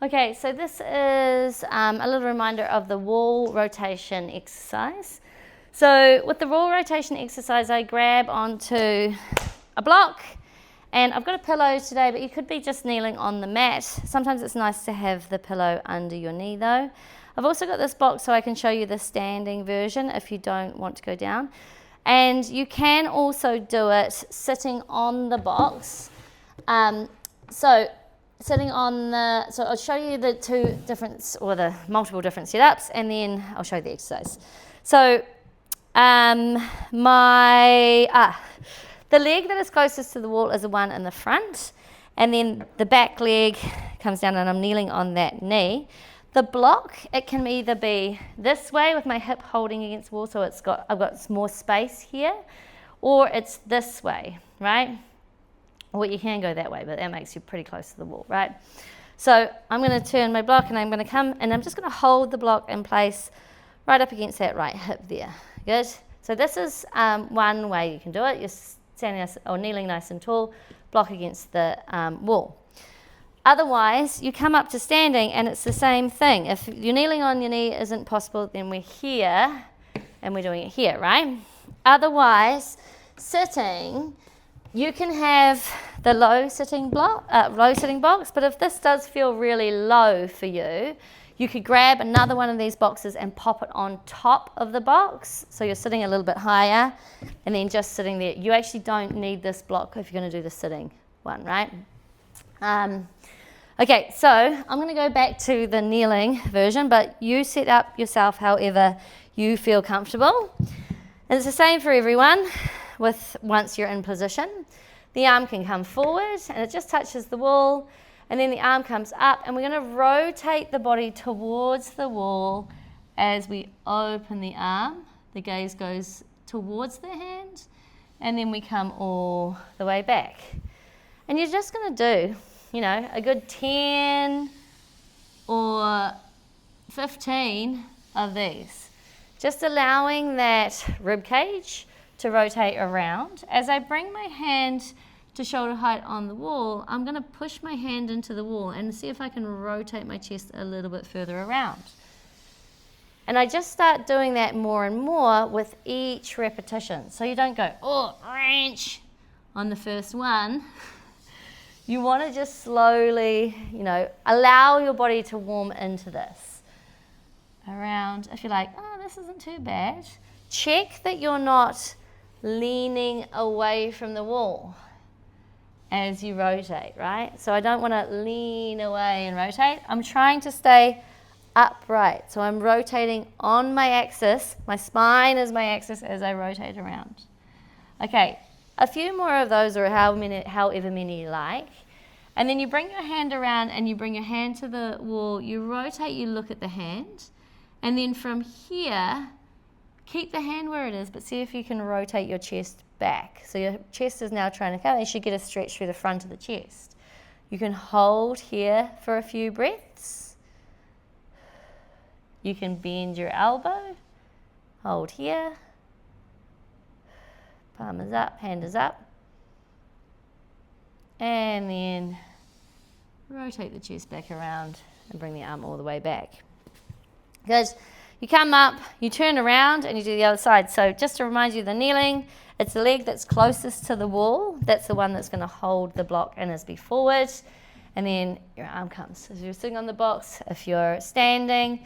Okay, so this is a little reminder of the wall rotation exercise. So with the wall rotation exercise, I grab onto a block, and I've got a pillow today, but you could be just kneeling on the mat. Sometimes it's nice to have the pillow under your knee though. I've also got this box so I can show you the standing version if you don't want to go down. And you can also do it sitting on the box. So I'll show you the two different, or the multiple different setups, and then I'll show you the exercise. So the leg that is closest to the wall is the one in the front, and then the back leg comes down and I'm kneeling on that knee. The block, it can either be this way with my hip holding against the wall, so I've got more space here, or it's this way, right? Or you can go that way, but that makes you pretty close to the wall, right? So I'm going to turn my block and I'm going to come and I'm just going to hold the block in place right up against that right hip there. Good? So this is one way you can do it. You're standing or kneeling nice and tall, block against the wall. Otherwise, you come up to standing and it's the same thing. If you're kneeling on your knee isn't possible, then we're here and we're doing it here, right? Otherwise, sitting, you can have the low sitting box, but if this does feel really low for you, you could grab another one of these boxes and pop it on top of the box, so you're sitting a little bit higher, and then just sitting there. You actually don't need this block if you're going to do the sitting one, right? Okay, so I'm going to go back to the kneeling version, but you set up yourself however you feel comfortable. And it's the same for everyone. Once you're in position, the arm can come forward and it just touches the wall, and then the arm comes up, and we're going to rotate the body towards the wall as we open the arm. The gaze goes towards the hand, and then we come all the way back. And you're just going to do, a good 10 or 15 of these. Just allowing that rib cage to rotate around. As I bring my hand to shoulder height on the wall, I'm going to push my hand into the wall and see if I can rotate my chest a little bit further around. And I just start doing that more and more with each repetition. So you don't go, wrench on the first one. You want to just slowly, allow your body to warm into this. Around, if you're like, this isn't too bad, check that you're not leaning away from the wall as you rotate, right? So I don't want to lean away and rotate. I'm trying to stay upright. So I'm rotating on my axis. My spine is my axis as I rotate around. Okay, a few more of those, or however many you like. And then you bring your hand around and you bring your hand to the wall. You rotate, you look at the hand. And then from here, keep the hand where it is, but see if you can rotate your chest back. So your chest is now trying to come. You should get a stretch through the front of the chest. You can hold here for a few breaths. You can bend your elbow. Hold here. Palm is up, hand is up. And then rotate the chest back around and bring the arm all the way back. Good. You come up, you turn around, and you do the other side. So just to remind you, the kneeling, it's the leg that's closest to the wall. That's the one that's going to hold the block and is be forward. And then your arm comes. If you're sitting on the box, if you're standing,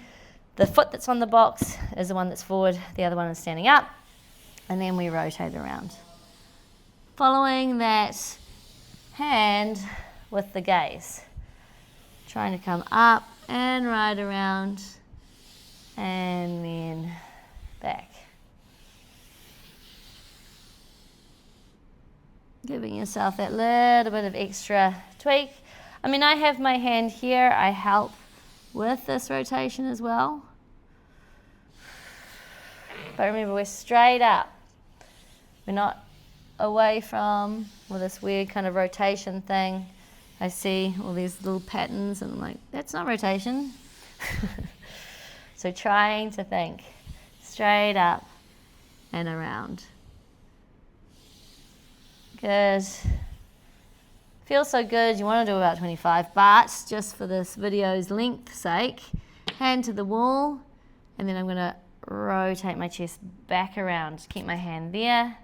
the foot that's on the box is the one that's forward. The other one is standing up. And then we rotate around. Following that hand with the gaze. Trying to come up and right around. And then back. Giving yourself that little bit of extra tweak. I mean, I have my hand here. I help with this rotation as well. But remember, we're straight up. We're not away from, this weird kind of rotation thing. I see all these little patterns and I'm like, that's not rotation. So trying to think straight up and around. Good. Feels so good, you want to do about 25, but just for this video's length sake, hand to the wall, and then I'm going to rotate my chest back around. Just keep my hand there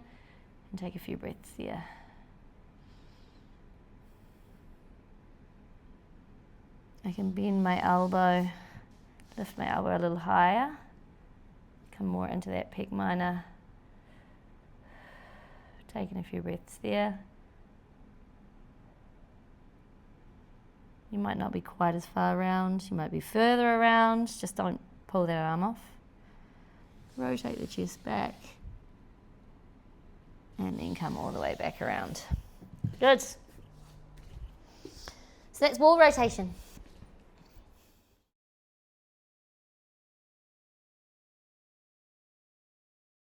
and take a few breaths there. I can bend my elbow, lift my elbow a little higher, come more into that pec minor. Taking a few breaths there. You might not be quite as far around, you might be further around, just don't pull that arm off. Rotate the chest back and then come all the way back around. Good. So that's wall rotation.